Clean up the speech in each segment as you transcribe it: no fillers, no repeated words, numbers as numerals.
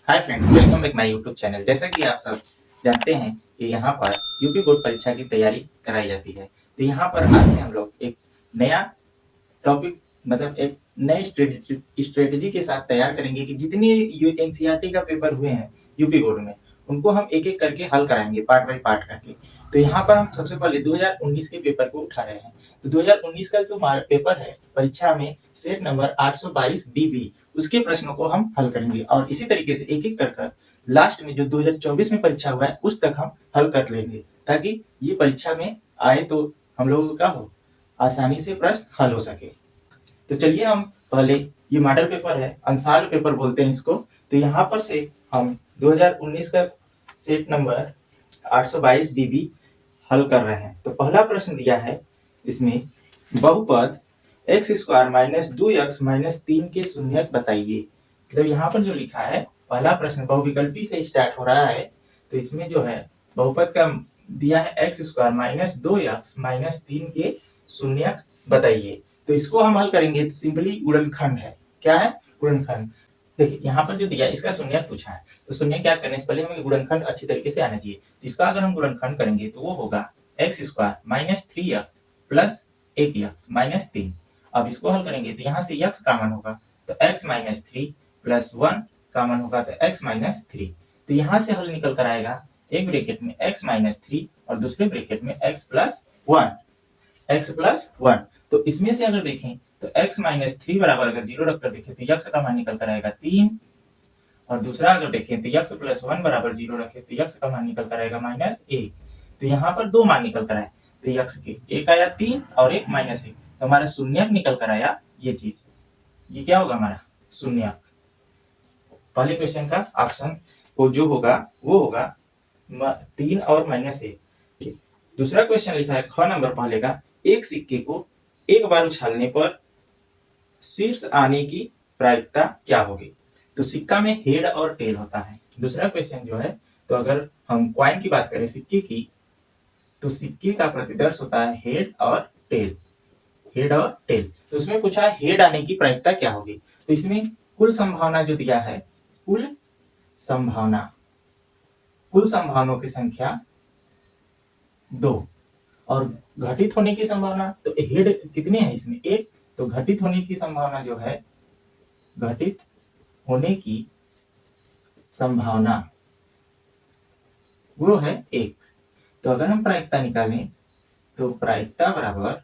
Hi friends, welcome back my YouTube channel. जैसा कि आप सब जानते हैं कि यहाँ पर यूपी बोर्ड परीक्षा की तैयारी कराई जाती है। तो यहाँ पर आज से हम लोग एक नया टॉपिक मतलब एक नई स्ट्रेटेजी के साथ तैयार करेंगे कि जितने एनसीईआरटी का पेपर हुए हैं यूपी बोर्ड में उनको हम एक एक करके हल कराएंगे पार्ट बाई पार्ट करके। तो यहाँ पर हम सबसे पहले 2019 के पेपर को उठा रहे हैं। तो 2019 का जो पेपर है परीक्षा में सेट नंबर 822 बीबी उसके प्रश्नों को हम हल करेंगे और इसी तरीके से एक एक कर लास्ट में जो 2024 में परीक्षा हुआ है उस तक हम हल कर लेंगे ताकि ये परीक्षा में आए तो हम लोगों का हो आसानी से प्रश्न हल हो सके। तो चलिए हम पहले ये मॉडल पेपर है, अंसाल पेपर बोलते हैं इसको। तो यहाँ पर से हम 2019 का सेट नंबर 822 बीबी हल कर रहे हैं। तो पहला प्रश्न दिया है इसमें, बहुपद x square minus 2x minus 3 के शून्यक बताइए। मतलब यहाँ पर जो लिखा है पहला प्रश्न बहुविकल्पी से स्टार्ट हो रहा है। तो इसमें जो है बहुपद का दिया है x square minus 2x minus 3 के शून्यक बताइए। तो इसको हम हल करेंगे तो सिंपली गुणनखंड है। क्या है? गुणनखंड। देखिए यहाँ पर जो दिया इसका शून्यक पूछा है तो शून्यक याद करने से पहले हमें गुणनखंड अच्छी तरीके से आना चाहिए। तो इसका अगर हम गुणनखंड करेंगे तो वो होगा x square minus 3x plus 1x minus 3। अब इसको हल करेंगे तो यहाँ से x कॉमन होगा तो x माइनस 3 प्लस 1 कॉमन होगा तो x माइनस 3। तो यहाँ से हल निकल कर आएगा एक ब्रैकेट में x माइनस 3 और दूसरे ब्रैकेट में x प्लस 1। तो इसमें से अगर देखें तो x माइनस 3 बराबर अगर 0 रखकर देखें तो x का मान निकल कर आएगा 3 और दूसरा अगर देखें तो x प्लस 1 बराबर 0 रखें तो x का मान निकल कर आएगा माइनस 1। तो यहाँ पर दो मान निकल कर आए तो x के एक आया 3 और एक माइनस 1। तो हमारा शून्यक निकल कर आया ये चीज। ये क्या होगा हमारा शून्यक। पहले क्वेश्चन का ऑप्शन को जो होगा वो होगा 3 और माइनस 1। दूसरा क्वेश्चन लिखा है ख नंबर पहले का, एक सिक्के को एक बार उछालने पर शीर्ष आने की प्रायिकता क्या होगी। तो सिक्का में हेड और टेल होता है। दूसरा क्वेश्चन जो है तो अगर हम कॉइन की बात करें सिक्के की तो सिक्के का प्रतिदर्श होता है हेड और टेल। तो उसमें पूछा है हेड आने की प्रायिकता क्या होगी। तो इसमें कुल संभावना जो दिया है कुल संभावनाओं की संख्या 2 और घटित होने की संभावना तो हेड कितने हैं इसमें एक। तो घटित होने की संभावना जो है घटित होने की संभावना वो है 1। तो अगर हम प्रायिकता निकालें तो प्रायिकता बराबर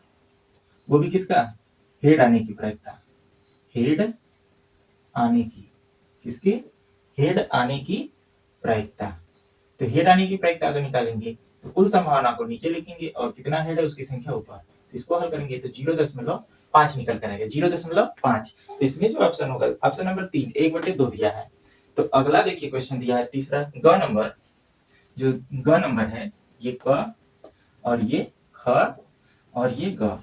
वो भी किसका हेड आने की प्रायिकता हेड आने की किसकी हेड आने की प्रायिकता। तो हेड आने की प्रायिकता अगर निकालेंगे तो कुल संभावना को नीचे लिखेंगे और कितना हेड है उसकी संख्या ऊपर। तो इसको हल करेंगे तो 0.5 निकल कर आएगा 0.5। तो इसमें जो ऑप्शन होगा ऑप्शन नंबर 3 1/2 दिया है। तो अगला देखिए क्वेश्चन दिया है तीसरा ग नंबर। जो ग नंबर है ये क और ये ख और ये ग।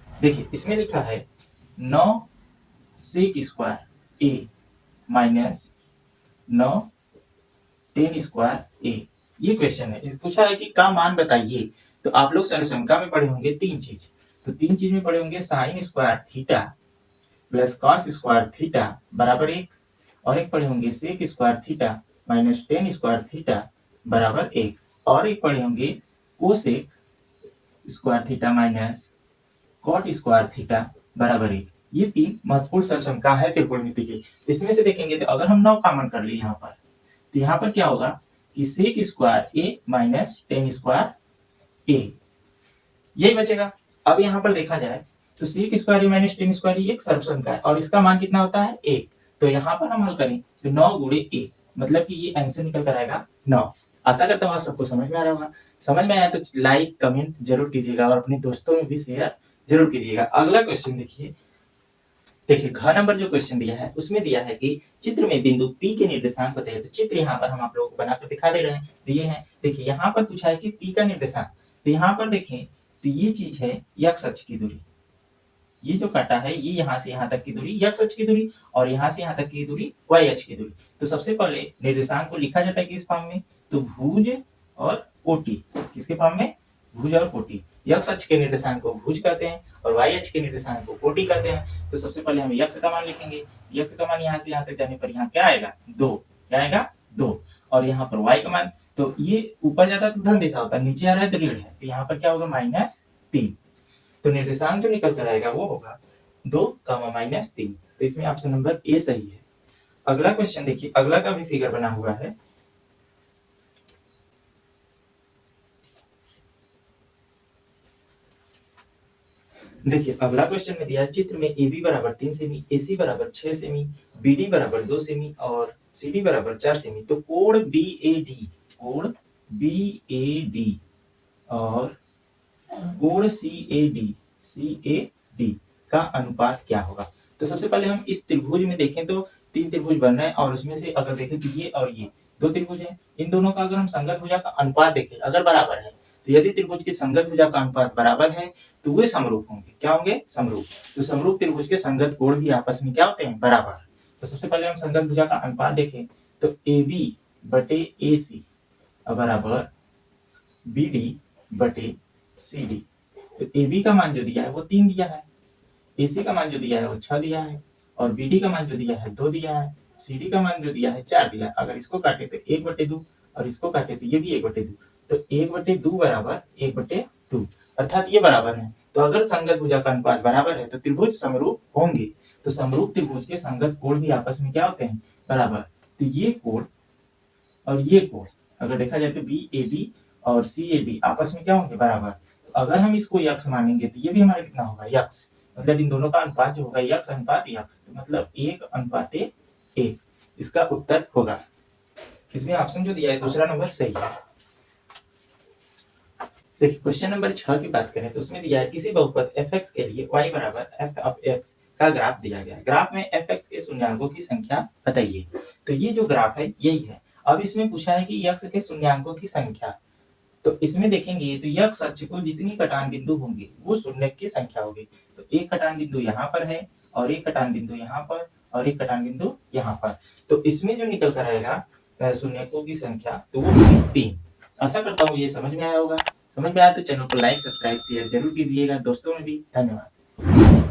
देखिए इसमें लिखा है 9 सेक स्क्वायर ए माइनस 9 10 स्क्वायर ए। ये क्वेश्चन है, पूछा है कि का मान बताइए। तो आप लोग सरसंख्या में पढ़े होंगे तीन चीज। तो तीन चीज में पढ़े होंगे sine square theta plus cos square theta बराबर 1 और एक पढ़े होंगे sec square theta minus 10 square theta बराबर 1 और एक पढ़े होंगे cosec square theta minus cot square theta बराबर 1। ये तीन महत्वपूर्ण सरसंख्या है त्रिकोणमिति की। तो इसमें से देखेंगे तो अगर हम 9 कॉमन कर लिए यहाँ पर तो यहाँ पर क्या होगा कि सेक स्क्वायर ए माइनस 10 स्क्वायर ए यही बचेगा। अब यहाँ पर देखा जाए तो सेक स्क्वायर ए माइनस 10 स्क्वायर ये एक सरसंख्या है और इसका मान कितना होता है 1। तो यहाँ पर हम हल करें तो 9 गुणे ए मतलब कि ये आंसर निकल कर आएगा 9। आशा करता हूँ आप सबको समझ में आ रहा होगा। समझ में आया तो लाइक कमेंट जरूर कीजिएगा और अपने दोस्तों में भी शेयर जरूर कीजिएगा। अगला क्वेश्चन देखिए घ नंबर जो क्वेश्चन दिया है उसमें दिया है कि चित्र में बिंदु P के निर्देशांक बताइए। तो चित्र यहाँ पर हम आप लोगों को बनाकर दिखा दे रहे हैं दिए हैं। देखिए यहाँ पर पूछा है कि P का निर्देशांक। तो यहाँ पर देखें तो ये चीज है x अक्ष की दूरी। ये जो काटा है ये यहाँ से यहाँ तक की दूरी x अक्ष की दूरी और यहाँ से यहाँ तक की दूरी y अक्ष की दूरी। तो सबसे पहले निर्देशांक को लिखा जाता है किस फॉर्म में तो भुज और कोटि। किसके फॉर्म में भुज और कोटि। x अक्ष के निर्देशांक को भुज कहते हैं और y अक्ष के निर्देशांक को कोटि कहते हैं। तो सबसे पहले हम x का मान लिखेंगे। x का मान यहाँ से यहाँ तक जाने पर यहाँ क्या आएगा 2 क्या आएगा 2। और यहाँ पर y का मान, तो ये ऊपर जाता है तो धन दिशा होता है, नीचे आ रहा है तो ऋण है, तो यहाँ पर क्या होगा -3। तो निर्देशांक जो निकल कर आएगा वो होगा 2, -3। तो इसमें ऑप्शन नंबर ए सही है। अगला क्वेश्चन देखिए, अगला का भी फिगर बना हुआ है। देखिए अगला क्वेश्चन में दिया है, चित्र में AB बराबर 3 सेमी, AC बराबर 6 सेमी, BD बराबर 2 सेमी और CD बराबर 4 सेमी। तो कोण BAD और कोण CAD का अनुपात क्या होगा? तो सबसे पहले हम इस त्रिभुज में देखें तो 3 त्रिभुज बन रहे हैं और उसमें से अगर देखें तो ये और ये 2 त्रिभुज हैं। इन दोनों का अगर हम संगत भुजा का अनुपात देखें अगर बराबर है, तो यदि त्रिभुज की संगत भुजा का अनुपात बराबर है तो वे समरूप होंगे। क्या होंगे? समरूप। तो समरूप त्रिभुज के संगत कोण भी आपस में क्या होते हैं? बराबर। तो सबसे पहले हम संगत भुजा का अनुपात देखें तो AB बटे AC बराबर BD बटे CD। तो AB का मान जो दिया है वो 3 दिया है, AC का मान जो दिया है वो 6 दिया है और BD का मान जो दिया है 2 दिया है, CD का मान जो दिया है 4 दिया है। अगर इसको काटे तो 1/2 और इसको काटे तो ये भी 1/2। तो 1/2 बराबर 1/2, अर्थात ये बराबर है। तो अगर संगत भुजा का अनुपात बराबर है तो त्रिभुज समरूप होंगे। तो समरूप त्रिभुज के संगत कोण भी आपस में क्या होते हैं? बराबर। तो ये कोण और ये कोण अगर देखा जाए तो BAD और CAD आपस में क्या होंगे? बराबर। तो अगर हम इसको यक्ष मानेंगे तो ये भी हमारा कितना होगा? यक्ष। मतलब इन दोनों का अनुपात जो होगा यक्ष अनुपात यक्ष, तो मतलब 1:1। इसका उत्तर होगा, इसमें ऑप्शन जो दिया है दूसरा नंबर सही है। देखिए क्वेश्चन नंबर 6 की बात करें तो उसमें दिया है, किसी बहुपद fx के लिए y बराबर f of x का ग्राफ दिया गया है। ग्राफ में fx के शून्याङ्कों की संख्या बताइए। तो ये जो ग्राफ है यही है। अब इसमें पूछा है कि x के शून्याङ्कों की संख्या। तो इसमें देखेंगे तो x अक्ष को जितनी कटान बिंदु होंगे वो शून्य की संख्या होगी। तो एक कटान बिंदु यहाँ पर है और एक कटान बिंदु यहाँ पर और एक कटान बिंदु यहाँ पर। तो इसमें जो निकल कर आएगा शून्यकों की संख्या तो वो होगी 3। आशा करता हूँ ये समझ में आया होगा। समझ में आया तो चैनल को लाइक सब्सक्राइब शेयर जरूर कीजिएगा दोस्तों में भी। धन्यवाद।